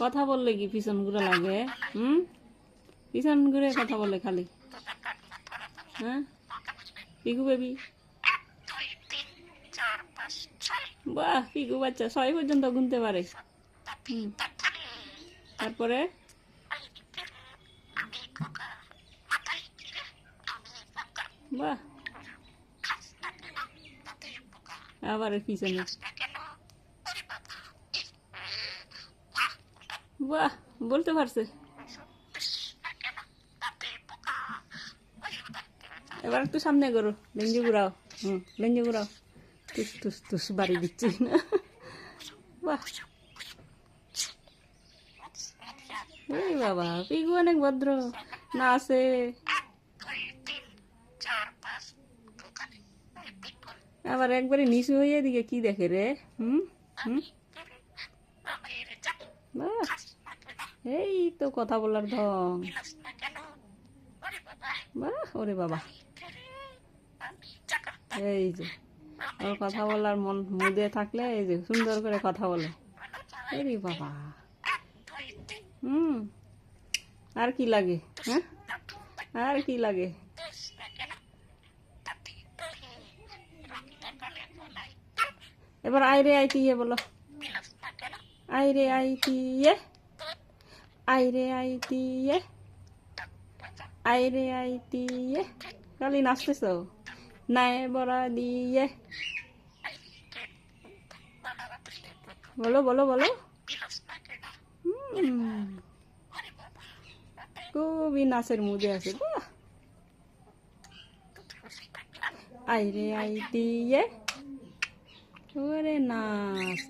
কথা বললে কি পিছন ঘুরে লাগে? পিছন ঘুরে কথা বলে খালি। হ্যাঁ, পিকু বেবি। বাহ, পিকু বাচ্চা 6 পর্যন্ত গুনতে পারে। তারপরে বাহ, আবার পিছনে। বাহ, বলতে পারছে। এবার একটু সামনে করো, লেঞ্জু ঘুরাও। লেঞ্জু ঘুরাও। তুস তুস তুস বাড়ি দিচ্ছি না। বাহ, এই বাবা, পিকু অনেক ভদ্র না আছে। আবার একবারে নিচু হয়ে দিকে কি দেখে রে? বাহ, এই তো কথা বলার ঢং। বাহ, ওরে বাবা, এই যে ওর কথা বলার মন মুদে থাকলে এই যে সুন্দর করে কথা বলে। এই বাবা, আর কি লাগে? হ্যাঁ, আর কি লাগে? এবার আইরে আইতি বলো। আইরে আইতি আইরে আইতি আইরে আইতি খালি নাচতেছ। নাই বড়া দিয়ে বলো বলো বলো। খুবই নাচের মুদে আছে। বাহ, আইরে আইতি ওরে নাচ।